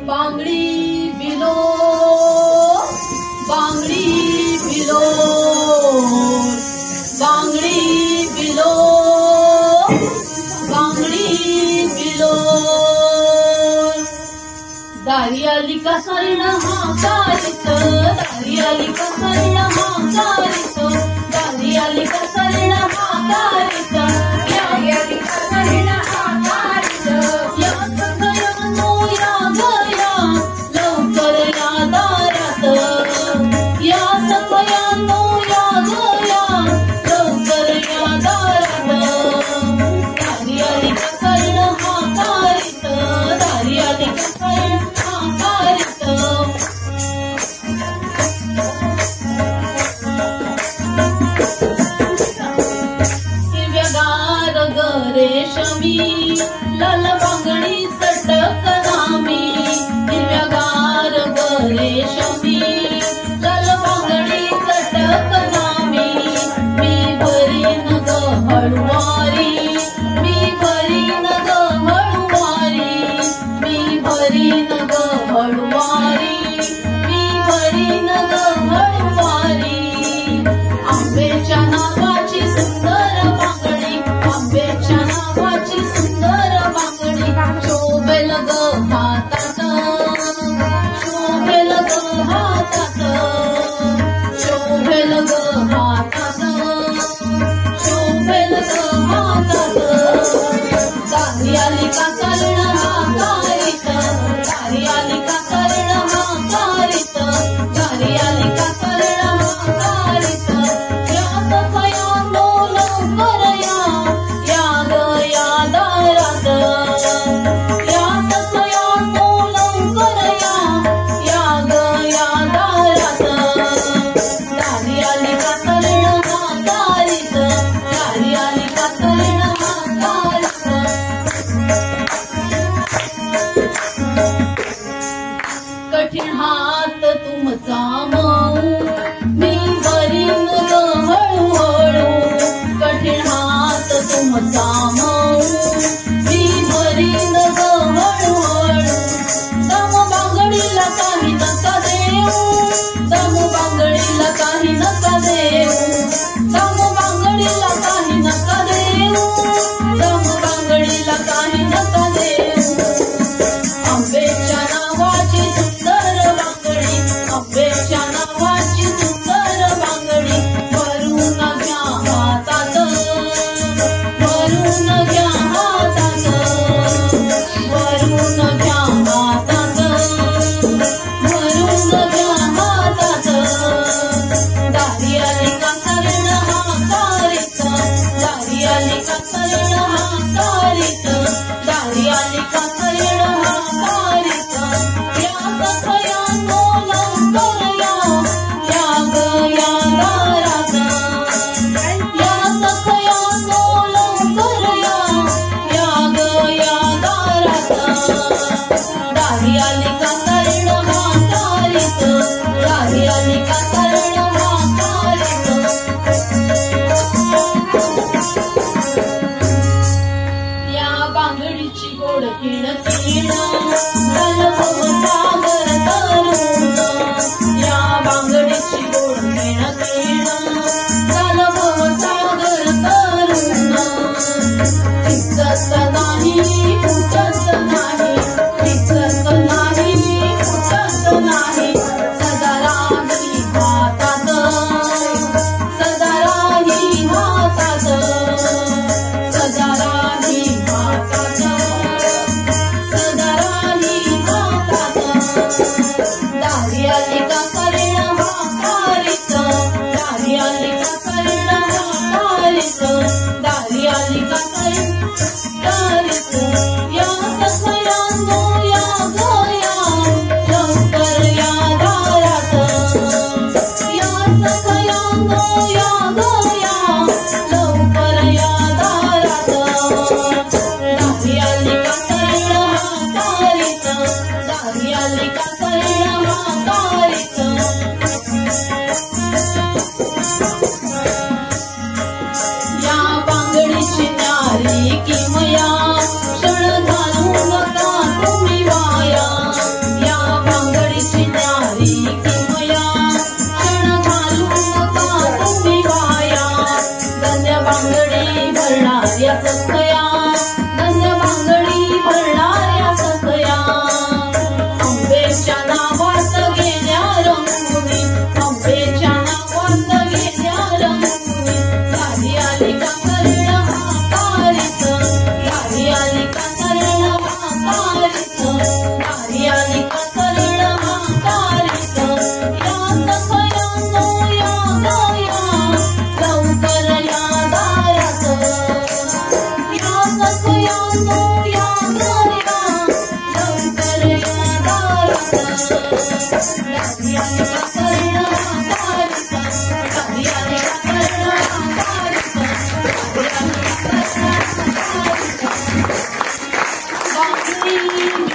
बांगडी below बांगडी below बांगडी below बांगडी below दारी आली का सरण हाकारित दारी आली का सरण हाकारित दारी आली का सरण हाकारित या आली का सरण हाकारित या सखयानो या गया लवकर या दारात या सखयानो या गया लवकर या दारात दारी आली का सरण हाकारित दारी आली का सरण हिरव्यागार रेशमी लाल बांगडी चटक नामी हिरव्यागार रेशमी लाल बांगडी चटक नामी मी भरीन ग हळुवारी मी भरीन ग हळुवारी मी भरीन ग हळुवारी मी भरीन ग हळुवारी आंब्याच्या नावाची सुंदर बांगडी आंब्याच्या नावाची सुंदर बांगडी शोभेल ग हातात शोभेल ग हातात शोभेल ग हातात शोभेल ग हातात दारी आली का सरण हाकारित दारी आली का सरण हाकारित दारी आली का सरण हाकारित या सखयानो लवकर या ग या दारात या सखयानो लवकर या ग या दारात दारी आली का सरण हाकारित दारी आली का सरण हाकारित कठीण हात तुमचा मऊ मी भरीन ग हळूहळू कठीण हात तुमचा मऊ मी भरीन ग हळूहळू दम बांगडीला काही नका देऊ दम बांगडीला काही नका देऊ दम बांगडीला काही नका देऊ दम बांगडीला काही नका देऊ आंब्याच्या नावाची सुंदर बांगडी आंब्याच्या नावाची सुंदर बांगडी भरून घ्या हातात भरून घ्या हातात भरून घ्या हातात भरून घ्या हातात दारी आली का सरण हाकारित दारी आली का सरण हाकारित दारी आली का सरण हाकारित या सखयानो लवकर या ग या दारात या सखयानो लवकर या ग या दारात दारी आली का सरण हाकारित दारी आली का सरण हाकारित या बांगडीची गोड किण किण सागर तरुण या बांगडीची गोड किण किण सागर तरुण इज्जत नाही फुटत नाही इज्जत नाही फुटत नाही सदा राही हातात सदा राही हातात सदा राही हातात सदा राही हातात दारी आली का सरण हाकारित दारी आली का सरण हाकारित दारी आली का सरण हाकारित या सखयानो या गया लवकर या दारात या सखयानो या गया लवकर या दारात दारी आली का सरण हाकारित दारी आली का सरण हाकारित या बांगडीची न्यारी किमया क्षण घालू नका तुम्ही वाया